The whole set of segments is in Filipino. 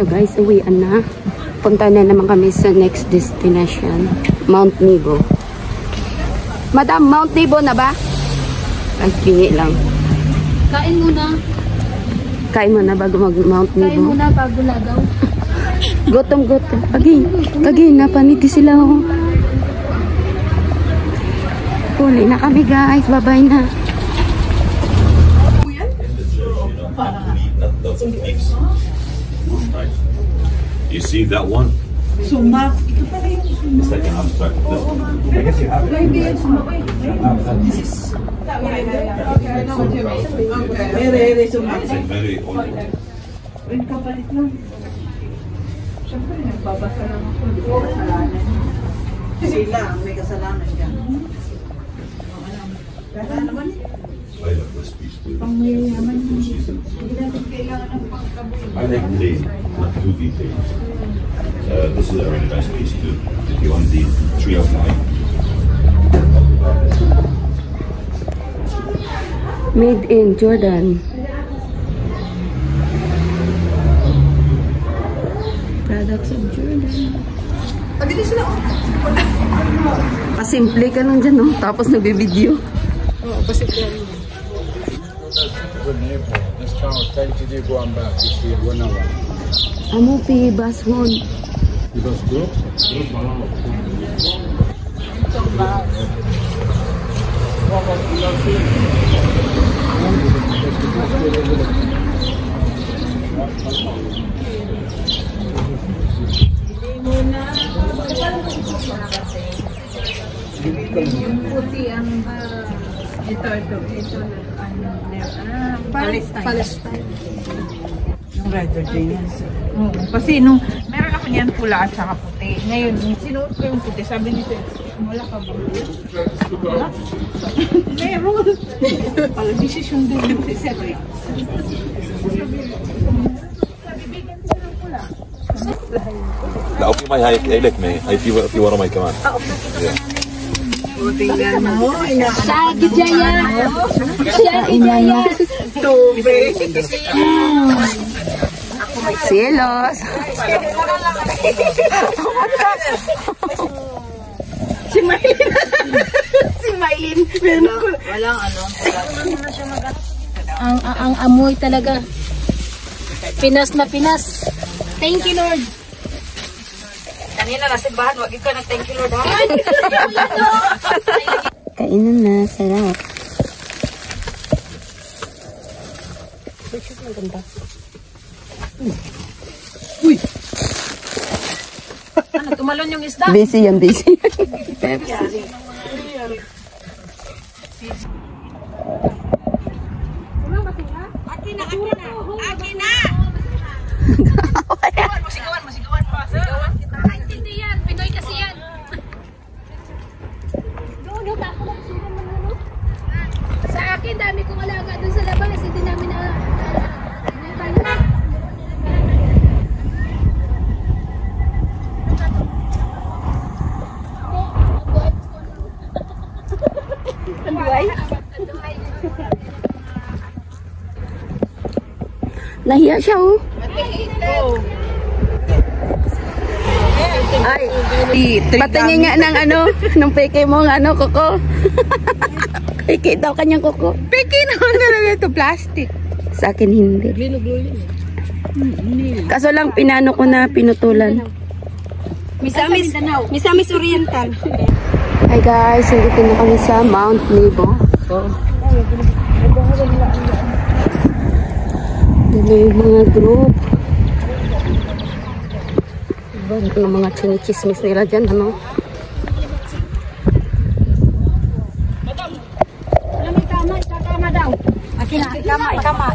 guys, uwian na. Punta na naman kami sa next destination, Mount Nebo. Madam, Mount Nebo na ba? Ay, pingi lang. Kain muna. Kain muna bago mag-Mount Nebo. Kain muna bago lagaw. Gutom. Kagi, napaniti sila. Oh. Huli na kami guys. Bye-bye na. You see that one? Sumak. It's like an abstract. I guess you have it. It's a very old one. Sila, may kasalanan dyan. I love this piece too. I like plain, not too detailed. This is a really nice piece too. If you want the tree of life. Made in Jordan. Products of Jordan. Dito sila. Pasimple ka lang dyan, no? Tapos nagbibideo. Oo, pasimple lang. This town will take you going back. You see it 1 hour. Amo pi bashon. Because group. Yung puti ang ito Palestine. Yung red Virginians. Kasi nung meron ako niyan pula at saka puti. Ngayon, sinuot ko yung puti. Sabi ni Sir, wala ka ba? Wala? Meron. Pala, desisyon din yung Sir. لا اوكي ماي هاي لك ماي هاي في ورا ماي كمان Tingnan mo, Shaggy Jaya. Shaggy Jaya. tubig. Cielos. Si Maylin. Si Maylin. Walang ano. Ang amoy talaga. Pinas na Pinas. Thank you, Lord. Kanina nasimbahan, wag ikaw nag-thank you Lord ha. Kainan na, sarap. Uy! Ano, tumalon yung isda? Busy yan, busy. Masigawan pa. Hindi yan. Pinoy kasi yan. Sa akin, dami kong alaga dun sa labas. Hindi namin na... Nahiya siya, oh. Ay, patingin nga ng ano, nung peke mo ng ano, Koko. Peke daw kanyang Koko. Peki naman talaga ito, plastic. Sa akin hindi. Kaso lang pinano ko na pinutulan. Misamis Oriental. Hi guys, nandito na kami sa Mount Nebo. Dito yung mga group. Diba, yung mga chinichismis nila dyan, ano? Ikama daw. Ikama.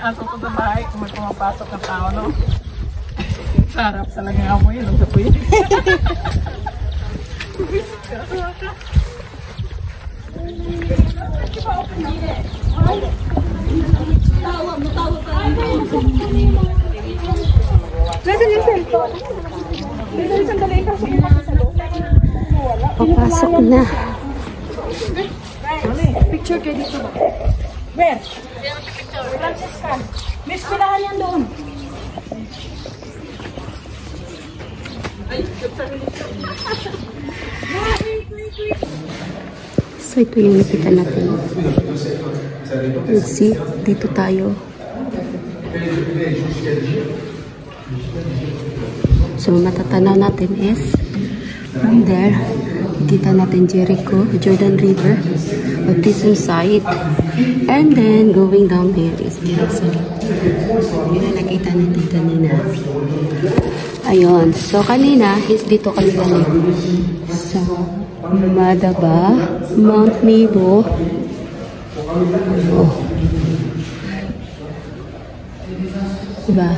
Ako ko sa bahay, kung may pumapasok ng tao, no? Sarap sa lang yung amoy, no? Sa puwi. Papasok na. Picture kayo dito ba? Where? Franciscan. Miss, pilahan yan doon. So ito yung nakita natin. Let's see, dito tayo. So matatanaw natin is from there, kita natin Jericho, Jordan River, baptism site, and then going down here is Jerusalem. Yun na nakita natin kanina. Ayun, so kanina is dito kami galing sa Madaba, Mount Nebo. Oh. Diba?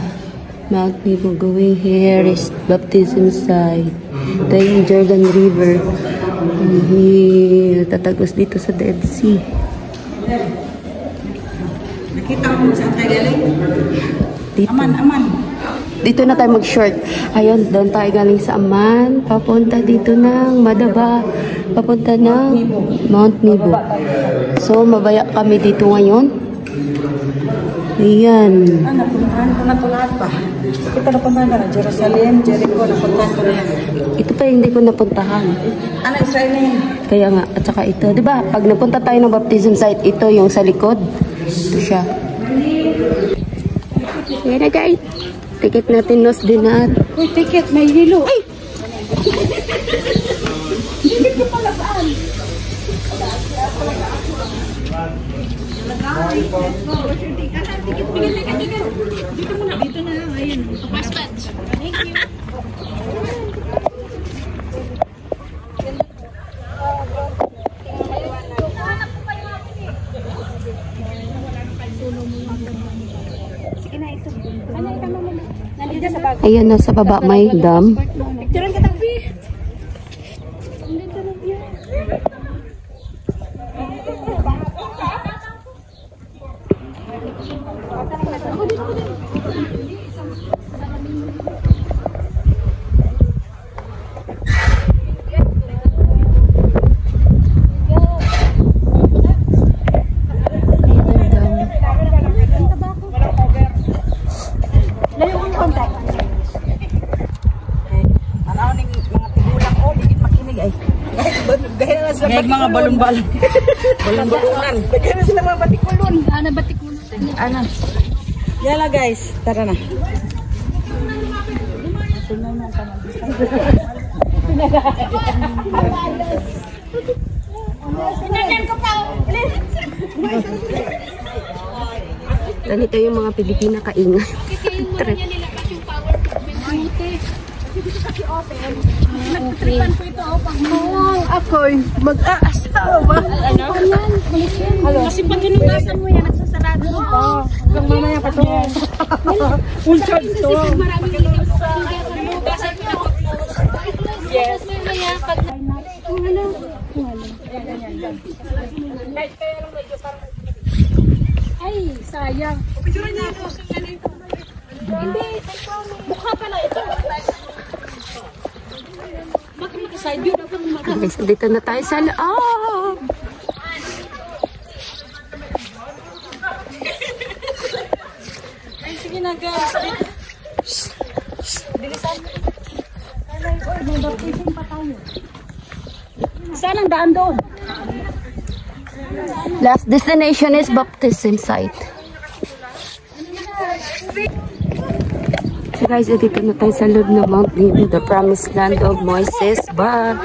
Mount Nebo going here is baptism site. Ito yung Jordan River. Tatagos dito sa Dead Sea. Nakita mo saan tayo galing? Dito. Aman. Dito na tayo mag-short. Ayun, doon tayo galing sa Aman. Papunta dito ng Madaba. Papunta ng Mount Nebo. So, mabaya kami dito ngayon. Ayan. Napuntahan ko na ito lahat pa. Ito napuntahan ko na Jerusalem, Jericho, napuntahan ko na yan. Ito pa hindi ko napuntahan. Ano, Israel na yan? Kaya nga, at saka ito. Diba, pag napunta tayo ng baptism site, ito yung sa likod. Ito siya. Ayan na guys. Ticket natin, nos dinar. Uy, ticket, may hilo. Ay! Ticket ko pala saan? Dito na lang, ayun. Passport. Thank you. Ayan, nasa baba may dam. Picturean ka tabi. Ngayon mga balon-balon. Balon-balonan. Bigyan na sila mga batikulon. Ana, batikulon. Ana. Yala guys, tara na. Ganito yung mga Pilipina kaingay. Trip. Nagtripan ko ito, pag Ako'y mag-aasawa. ano? Kasi pag hinugasan mo yan, nagsasarado. Hanggang mamaya pa ito. Full charge ito. Maraming hinugasan mo. Yes. Ay, sayang. Hindi, mukha pala ito. Bakit makaside view? Guys, dito na tayo sa loob. Ay, sige na guys. Bilisan. May baptism pa tayo. Saan ang daan doon? Last destination is baptism site. So guys, dito na tayo sa loob ng Mount Nebo, the promised land of Moises, but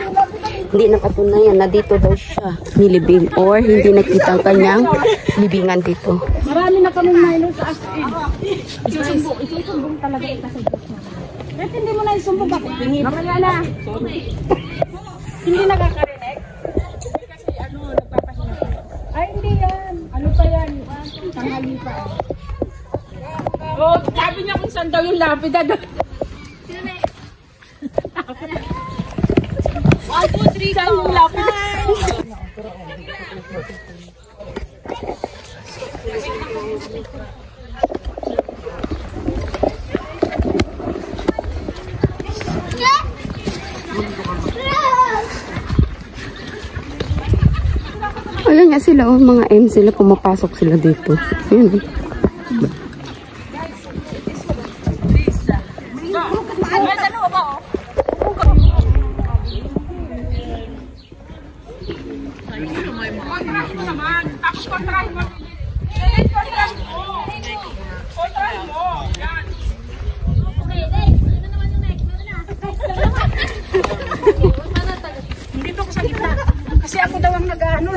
hindi napatunayan na dito daw siya nilibing or hindi nakita ang kanyang libingan dito. Marami na kaming nailong sa as-in. Isusumbong talaga ita sa Diyos mo. Kahit hindi mo na isumbong, bakit? Mamaya na. Hindi nakakarinig? Kasi ano, nagpapahinga. Ay, hindi yan. Ano pa yan? Tanghali pa. Oh, sabi niya kung saan daw yung lapida doon. Sino na eh? 1, 2, 3, saan yung lapida? Wala nga sila, oh, mga M sila, pumapasok sila dito. Yan. Kontrahin mo naman. Tapos kontrahin mo. Kontrahin mo. Kontrahin mo. Yan. Okay, next. Ano naman yung next? Dito ko sa gitna. Kasi ako daw ang nag-ano.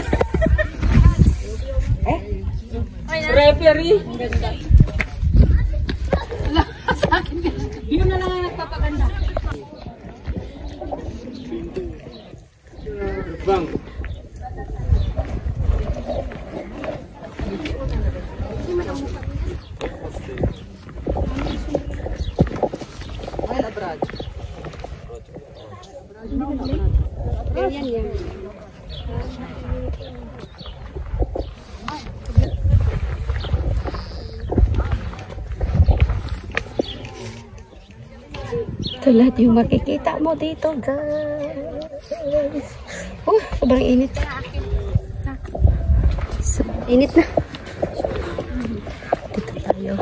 Referee. Wala sa akin. Yun na lang ang nagpapaganda. Bang. Ito lahat yung makikita mo dito, guys. Sobrang init. So, init na. Dito tayo.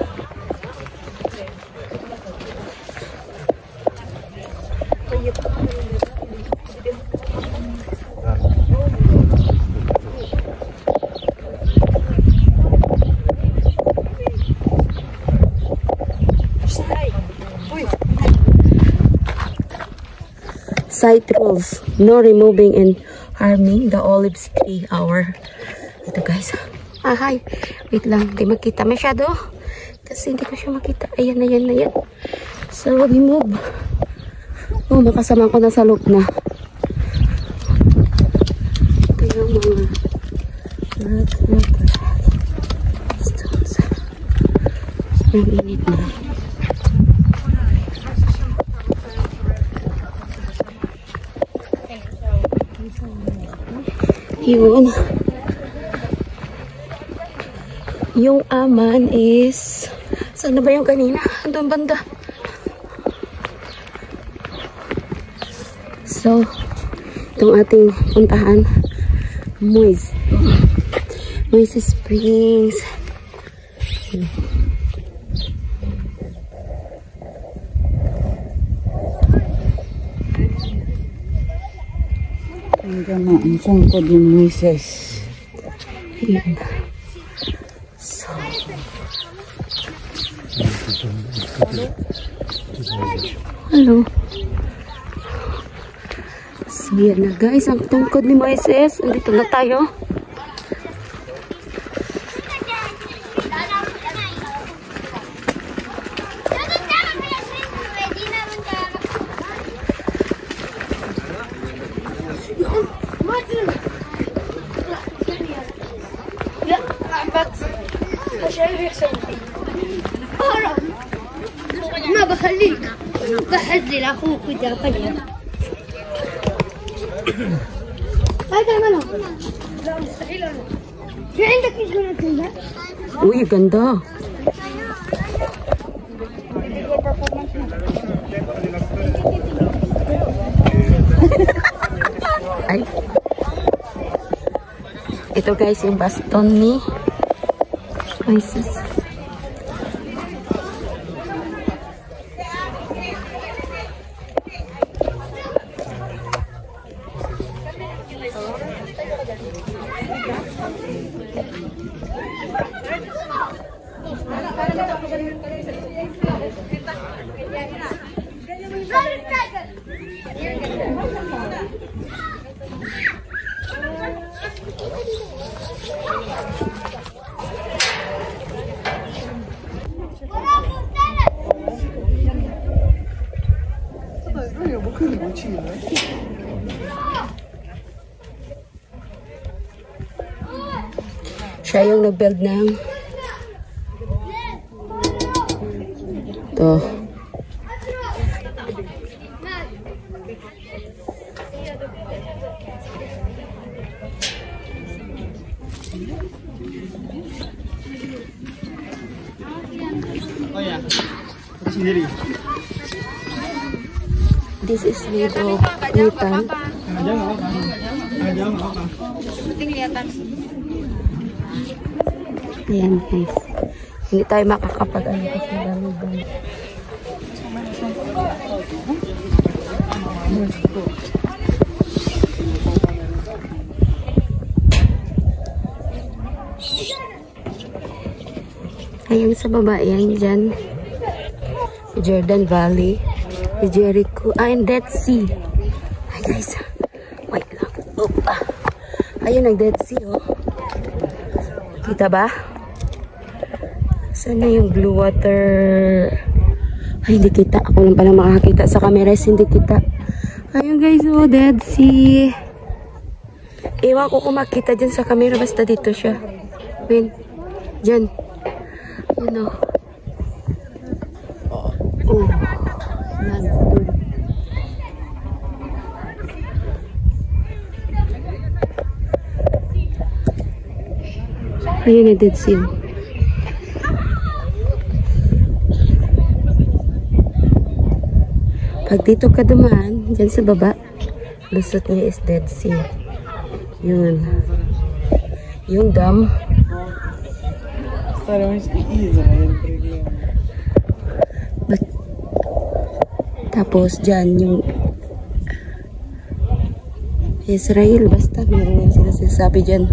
Site rules. No removing and harming the olive tree. Ito guys. Hi. Wait lang. Hindi makita masyado. Kasi hindi ko siya makita. Ayan, ayan, ayan. So, remove. Makasama ko na sa loob na. Ito yung mga stones. Ang init na. Yun. Yung aman is... Saan na ba yung kanina? Andun banda. So, itong ating puntahan, Moise Springs. Hanggang na ang sungkod yung Moises. Ayan. So, hello. So, yan na guys, ang tungkod ni Moises. Andito na tayo. ما بخليك بحذر اخوك وده فجأة هذا منو؟ لا مستحيل انا في عندك ايش قلنا؟ Uy, ganda. Ay. Ito guys, yung baston ni Moises. Siya yung nag-build ng ito. This is made of metal. Ayan guys. Hindi tayo makakapag-ano kasi dami-dami. Ayun sa baba, yan dyan. Jordan Valley. Jericho. And Dead Sea. Ay guys. Wait lang. Opa. Ayun ang Dead Sea, oh. Kita ba? Saan na yung blue water? Ay, hindi kita. Ako lang pala makakita sa camera. Hindi kita. Ayun guys, oh. Dead Sea. Ewan ko kung makita dyan sa camera. Basta dito siya. Wait. Dyan. Ano? Oh. Ayun na Dead Sea. Pag dito ka dumaan, dyan sa baba, lusot niya is Dead Sea. Yun. Yung dam. Tapos dyan yung Israel, basta meron yan sila sinasabi dyan.